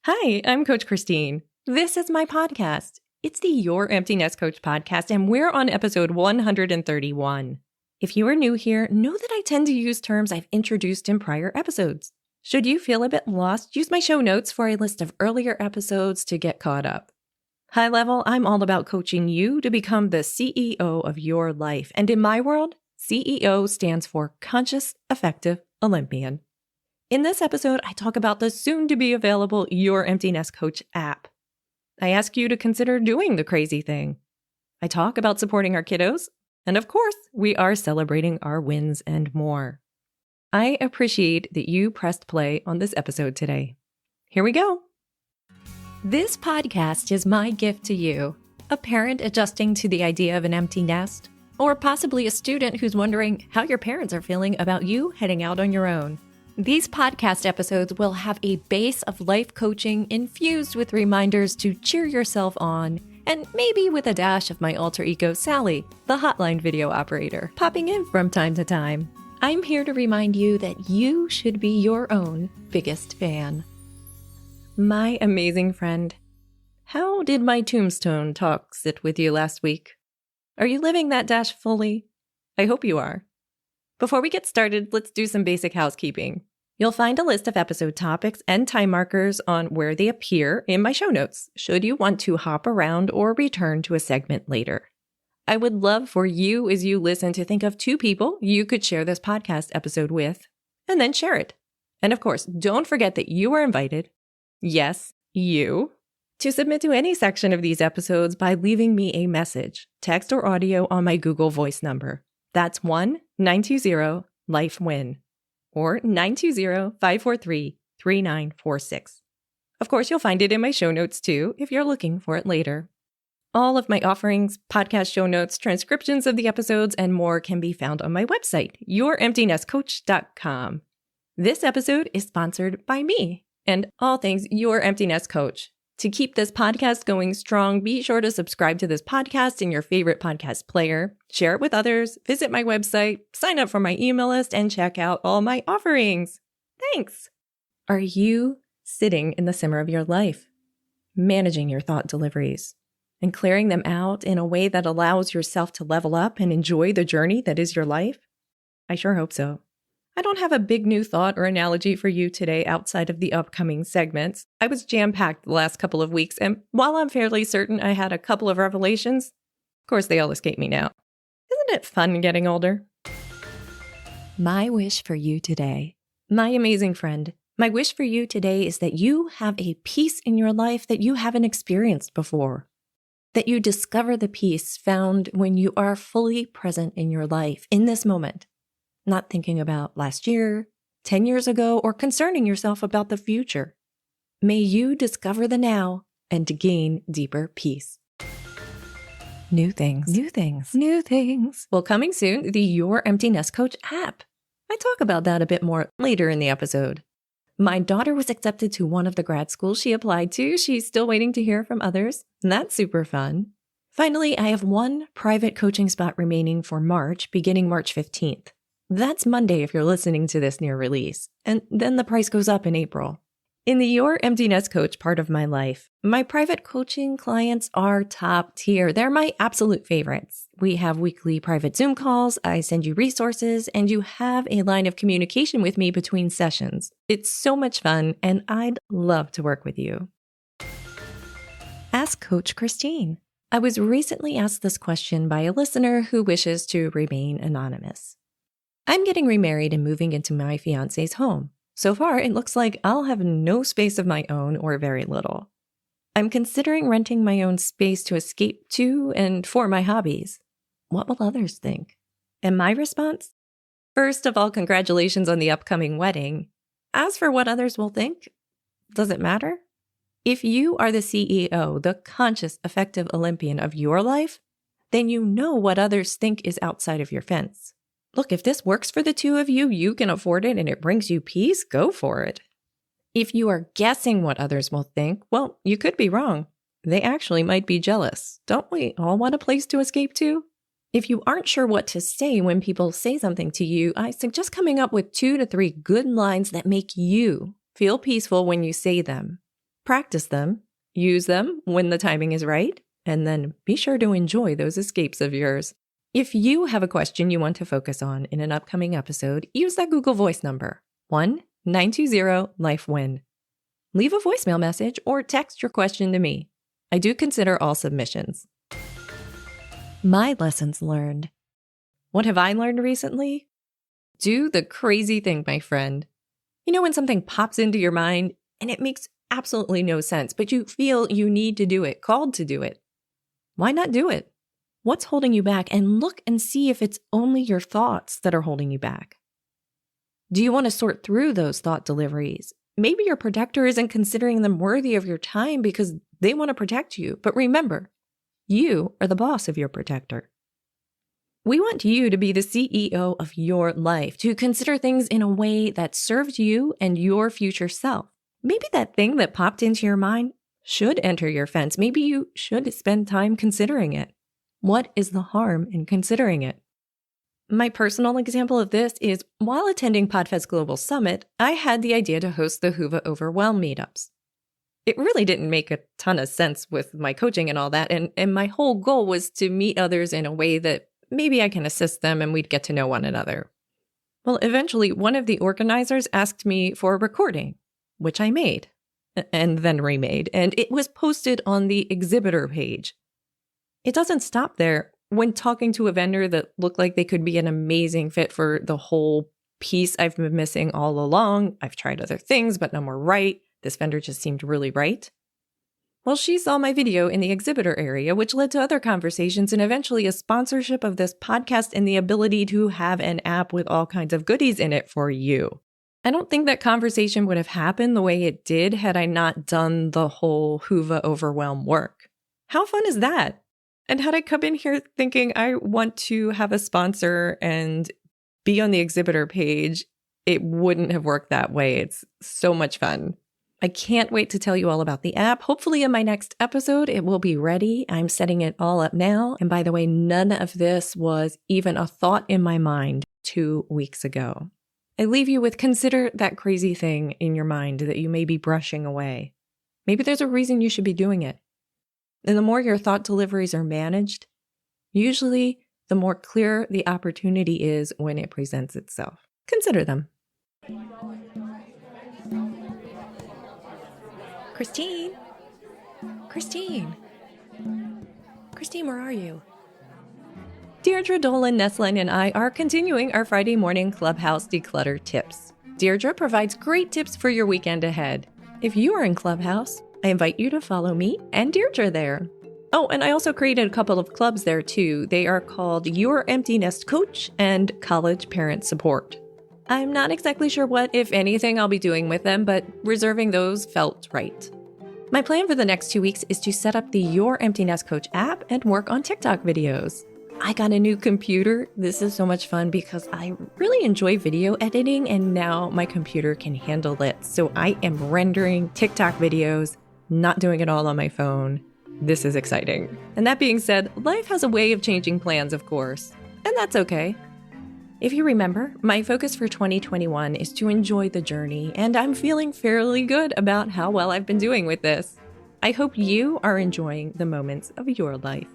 Hi, I'm Coach Christine. This is my podcast. It's the Your Empty Nest Coach podcast, and we're on episode 131. If you are new here, know that I tend to use terms I've introduced in prior episodes. Should you feel a bit lost, use my show notes for a list of earlier episodes to get caught up. High level, I'm all about coaching you to become the CEO of your life. And in my world, CEO stands for Conscious Effective Olympian. In this episode, I talk about the soon-to-be-available Your Empty Nest Coach app. I ask you to consider doing the crazy thing. I talk about supporting our kiddos. And of course, we are celebrating our wins and more. I appreciate that you pressed play on this episode today. Here we go. This podcast is my gift to you, a parent adjusting to the idea of an empty nest, or possibly a student who's wondering how your parents are feeling about you heading out on your own. These podcast episodes will have a base of life coaching infused with reminders to cheer yourself on, and maybe with a dash of my alter ego Sally, the hotline video operator, popping in from time to time. I'm here to remind you that you should be your own biggest fan. My amazing friend, how did my tombstone talk sit with you last week? Are you living that dash fully? I hope you are. Before we get started, let's do some basic housekeeping. You'll find a list of episode topics and time markers on where they appear in my show notes, should you want to hop around or return to a segment later. I would love for you, as you listen, to think of 2 people you could share this podcast episode with, and then share it. And of course, don't forget that you are invited, yes, you, to submit to any section of these episodes by leaving me a message, text or audio on my Google Voice number. That's 1-920-LIFE-WIN or 920-543-3946. Of course, you'll find it in my show notes too if you're looking for it later. All of my offerings, podcast show notes, transcriptions of the episodes, and more can be found on my website, youremptynestcoach.com. This episode is sponsored by me and all things Your Empty Nest Coach. To keep this podcast going strong, be sure to subscribe to this podcast in your favorite podcast player, share it with others, visit my website, sign up for my email list, and check out all my offerings. Thanks! Are you sitting in the simmer of your life, managing your thought deliveries, and clearing them out in a way that allows yourself to level up and enjoy the journey that is your life? I sure hope so. I don't have a big new thought or analogy for you today outside of the upcoming segments. I was jam-packed the last couple of weeks, and while I'm fairly certain I had a couple of revelations, of course they all escape me now. Isn't it fun getting older? My wish for you today, my amazing friend, my wish for you today is that you have a peace in your life that you haven't experienced before. That you discover the peace found when you are fully present in your life, in this moment. Not thinking about last year, 10 years ago, or concerning yourself about the future. May you discover the now and to gain deeper peace. New things. Well, coming soon, the Your Empty Nest Coach app. I talk about that a bit more later in the episode. My daughter was accepted to one of the grad schools she applied to. She's still waiting to hear from others. And that's super fun. Finally, I have one private coaching spot remaining for March, beginning March 15th. That's Monday if you're listening to this near release, and then the price goes up in April. In the Your Empty Nest Coach part of my life, my private coaching clients are top tier. They're my absolute favorites. We have weekly private Zoom calls, I send you resources, and you have a line of communication with me between sessions. It's so much fun, and I'd love to work with you. Ask Coach Christine. I was recently asked this question by a listener who wishes to remain anonymous. I'm getting remarried and moving into my fiance's home. So far, it looks like I'll have no space of my own or very little. I'm considering renting my own space to escape to and for my hobbies. What will others think? And my response? First of all, congratulations on the upcoming wedding. As for what others will think, does it matter? If you are the CEO, the conscious, effective Olympian of your life, then you know what others think is outside of your fence. Look, if this works for the two of you, you can afford it and it brings you peace, go for it. If you are guessing what others will think, well, you could be wrong. They actually might be jealous. Don't we all want a place to escape to? If you aren't sure what to say when people say something to you, I suggest coming up with 2 to 3 good lines that make you feel peaceful when you say them. Practice them, use them when the timing is right, and then be sure to enjoy those escapes of yours. If you have a question you want to focus on in an upcoming episode, use that Google Voice number, 1-920-LIFE-WIN. Leave a voicemail message or text your question to me. I do consider all submissions. My lessons learned. What have I learned recently? Do the crazy thing, my friend. You know when something pops into your mind and it makes absolutely no sense, but you feel you need to do it, called to do it. Why not do it? What's holding you back? And look and see if it's only your thoughts that are holding you back. Do you want to sort through those thought deliveries? Maybe your protector isn't considering them worthy of your time because they want to protect you. But remember, you are the boss of your protector. We want you to be the CEO of your life, to consider things in a way that serves you and your future self. Maybe that thing that popped into your mind should enter your fence. Maybe you should spend time considering it. What is the harm in considering it? My personal example of this is while attending PodFest Global Summit, I had the idea to host the Whova Overwhelm meetups. It really didn't make a ton of sense with my coaching and all that, and my whole goal was to meet others in a way that maybe I can assist them and we'd get to know one another. Well, eventually, one of the organizers asked me for a recording, which I made, and then remade, and it was posted on the exhibitor page. It doesn't stop there. When talking to a vendor that looked like they could be an amazing fit for the whole piece I've been missing all along, I've tried other things, but none were right. This vendor just seemed really right. Well, she saw my video in the exhibitor area, which led to other conversations and eventually a sponsorship of this podcast and the ability to have an app with all kinds of goodies in it for you. I don't think that conversation would have happened the way it did had I not done the whole Whova Overwhelm work. How fun is that? And had I come in here thinking I want to have a sponsor and be on the exhibitor page, it wouldn't have worked that way. It's so much fun. I can't wait to tell you all about the app. Hopefully in my next episode, it will be ready. I'm setting it all up now. And by the way, none of this was even a thought in my mind 2 weeks ago. I leave you with consider that crazy thing in your mind that you may be brushing away. Maybe there's a reason you should be doing it. And the more your thought deliveries are managed, usually the more clear the opportunity is when it presents itself. Consider them. Christine, where are you? Deirdre, Dolan, Neslin, and I are continuing our Friday morning Clubhouse declutter tips. Deirdre provides great tips for your weekend ahead. If you are in Clubhouse, I invite you to follow me and Deirdre there. Oh, and I also created a couple of clubs there too. They are called Your Empty Nest Coach and College Parent Support. I'm not exactly sure what, if anything, I'll be doing with them, but reserving those felt right. My plan for the next 2 weeks is to set up the Your Empty Nest Coach app and work on TikTok videos. I got a new computer. This is so much fun because I really enjoy video editing and now my computer can handle it. So I am rendering TikTok videos, not doing it all on my phone. This is exciting. And that being said, life has a way of changing plans, of course, and that's okay. If you remember, my focus for 2021 is to enjoy the journey, and I'm feeling fairly good about how well I've been doing with this. I hope you are enjoying the moments of your life.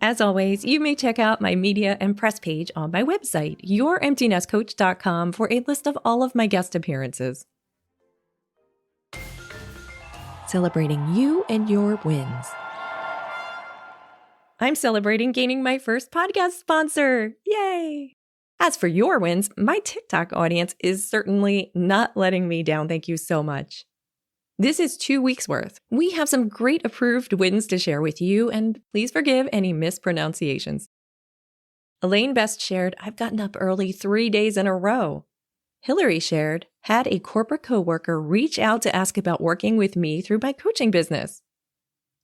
As always, you may check out my media and press page on my website, youremptynestcoach.com, for a list of all of my guest appearances. Celebrating you and your wins. I'm celebrating gaining my first podcast sponsor. Yay! As for your wins, my TikTok audience is certainly not letting me down. Thank you so much. This is 2 weeks worth. We have some great approved wins to share with you, and please forgive any mispronunciations. Elaine Best shared, I've gotten up early 3 days in a row. Hillary shared, had a corporate coworker reach out to ask about working with me through my coaching business.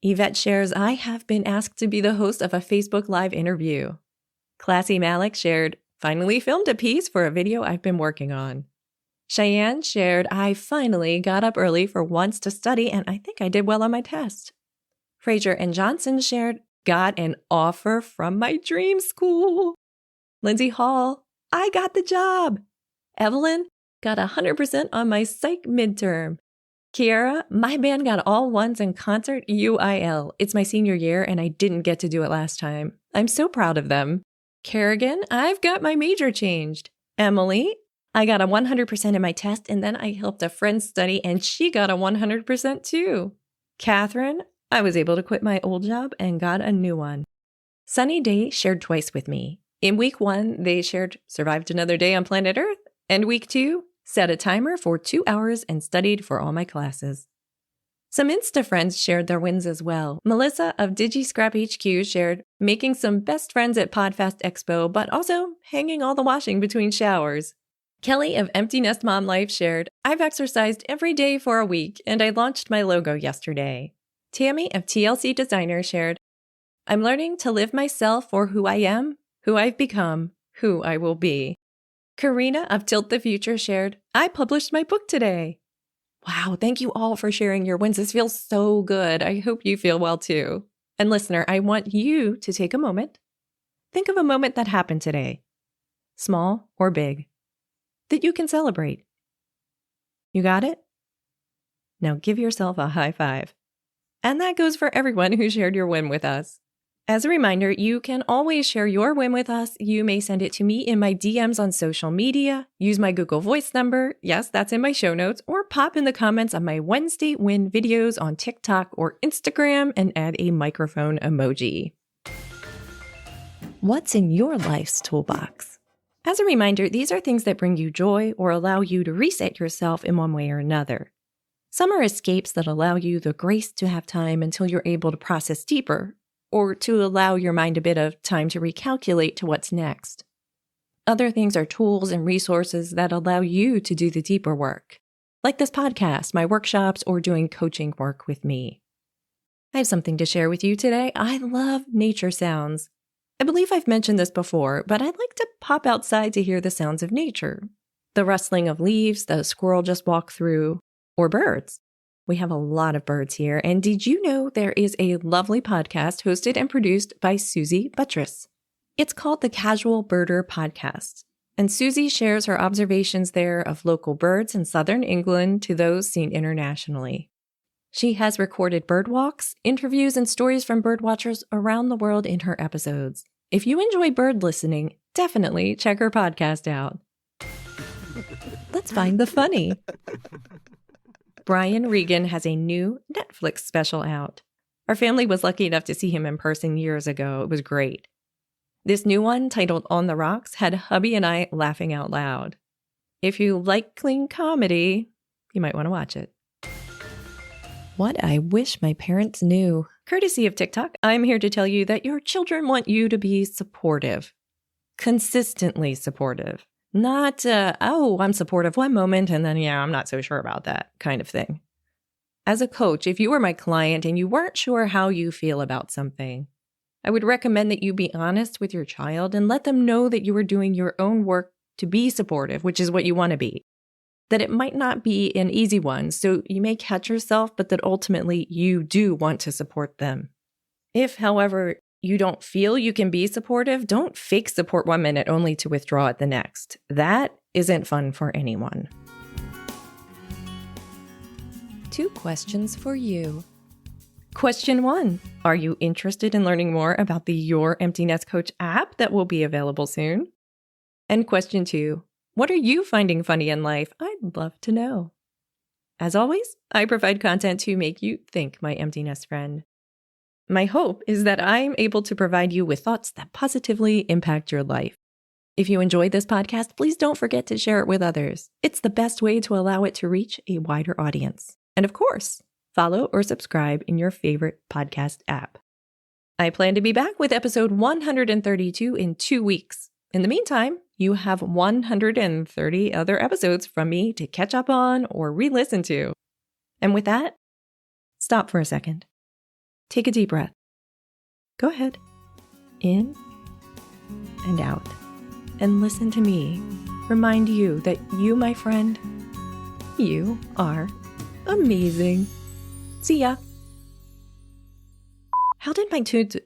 Yvette shares, I have been asked to be the host of a Facebook Live interview. Classy Malik shared, finally filmed a piece for a video I've been working on. Cheyenne shared, I finally got up early for once to study and I think I did well on my test. Fraser and Johnson shared, got an offer from my dream school. Lindsay Hall, I got the job. Evelyn, got 100% on my psych midterm. Kiara, my band got all ones in concert UIL. It's my senior year and I didn't get to do it last time. I'm so proud of them. Kerrigan, I've got my major changed. Emily, I got a 100% in my test and then I helped a friend study and she got a 100% too. Catherine, I was able to quit my old job and got a new one. Sunny Day shared twice with me. In week 1, they shared survived another day on planet Earth, and week 2, set a timer for 2 hours and studied for all my classes. Some Insta friends shared their wins as well. Melissa of DigiScrap HQ shared making some best friends at Podfast Expo, but also hanging all the washing between showers. Kelly of Empty Nest Mom Life shared, I've exercised every day for a week, and I launched my logo yesterday. Tammy of TLC Designer shared, I'm learning to live myself for who I am, who I've become, who I will be. Karina of Tilt the Future shared, I published my book today. Wow, thank you all for sharing your wins. This feels so good. I hope you feel well too. And listener, I want you to take a moment. Think of a moment that happened today, small or big, that you can celebrate. You got it? Now give yourself a high five. And that goes for everyone who shared your win with us. As a reminder, you can always share your win with us. You may send it to me in my DMs on social media, use my Google Voice number, yes, that's in my show notes, or pop in the comments on my Wednesday win videos on TikTok or Instagram and add a microphone emoji. What's in your life's toolbox? As a reminder, these are things that bring you joy or allow you to reset yourself in one way or another. Some are escapes that allow you the grace to have time until you're able to process deeper, or to allow your mind a bit of time to recalculate to what's next. Other things are tools and resources that allow you to do the deeper work, like this podcast, my workshops, or doing coaching work with me. I have something to share with you today. I love nature sounds. I believe I've mentioned this before, but I like to pop outside to hear the sounds of nature. The rustling of leaves, the squirrel just walked through, or birds. We have a lot of birds here, and did you know there is a lovely podcast hosted and produced by Susie Buttress? It's called the Casual Birder Podcast, and Susie shares her observations there of local birds in southern England to those seen internationally. She has recorded bird walks, interviews, and stories from birdwatchers around the world in her episodes. If you enjoy bird listening, definitely check her podcast out. Let's find the funny. Brian Regan has a new Netflix special out. Our family was lucky enough to see him in person years ago. It was great. This new one, titled On the Rocks, had hubby and I laughing out loud. If you like clean comedy, you might want to watch it. What I wish my parents knew. Courtesy of TikTok, I'm here to tell you that your children want you to be supportive. Consistently supportive. Not, I'm supportive one moment and then, I'm not so sure about that kind of thing. As a coach, if you were my client and you weren't sure how you feel about something, I would recommend that you be honest with your child and let them know that you are doing your own work to be supportive, which is what you want to be. That it might not be an easy one, so you may catch yourself, but that ultimately you do want to support them. If, however, you don't feel you can be supportive, don't fake support 1 minute only to withdraw it the next. That isn't fun for anyone. 2 questions for you. Question 1. Are you interested in learning more about the Your Empty Nest Coach app that will be available soon? And question 2. What are you finding funny in life? I'd love to know. As always, I provide content to make you think, my empty nest friend. My hope is that I'm able to provide you with thoughts that positively impact your life. If you enjoyed this podcast, please don't forget to share it with others. It's the best way to allow it to reach a wider audience. And of course, follow or subscribe in your favorite podcast app. I plan to be back with episode 132 in 2 weeks. In the meantime, you have 130 other episodes from me to catch up on or re-listen to. And with that, stop for a second. Take a deep breath. Go ahead. In and out. And listen to me. Remind you that you, my friend, you are amazing. See ya. How did my how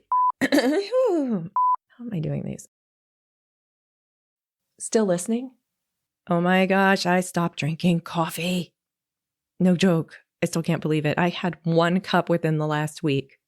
am I doing these? Still listening? Oh my gosh, I stopped drinking coffee. No joke. I still can't believe it. I had 1 cup within the last week.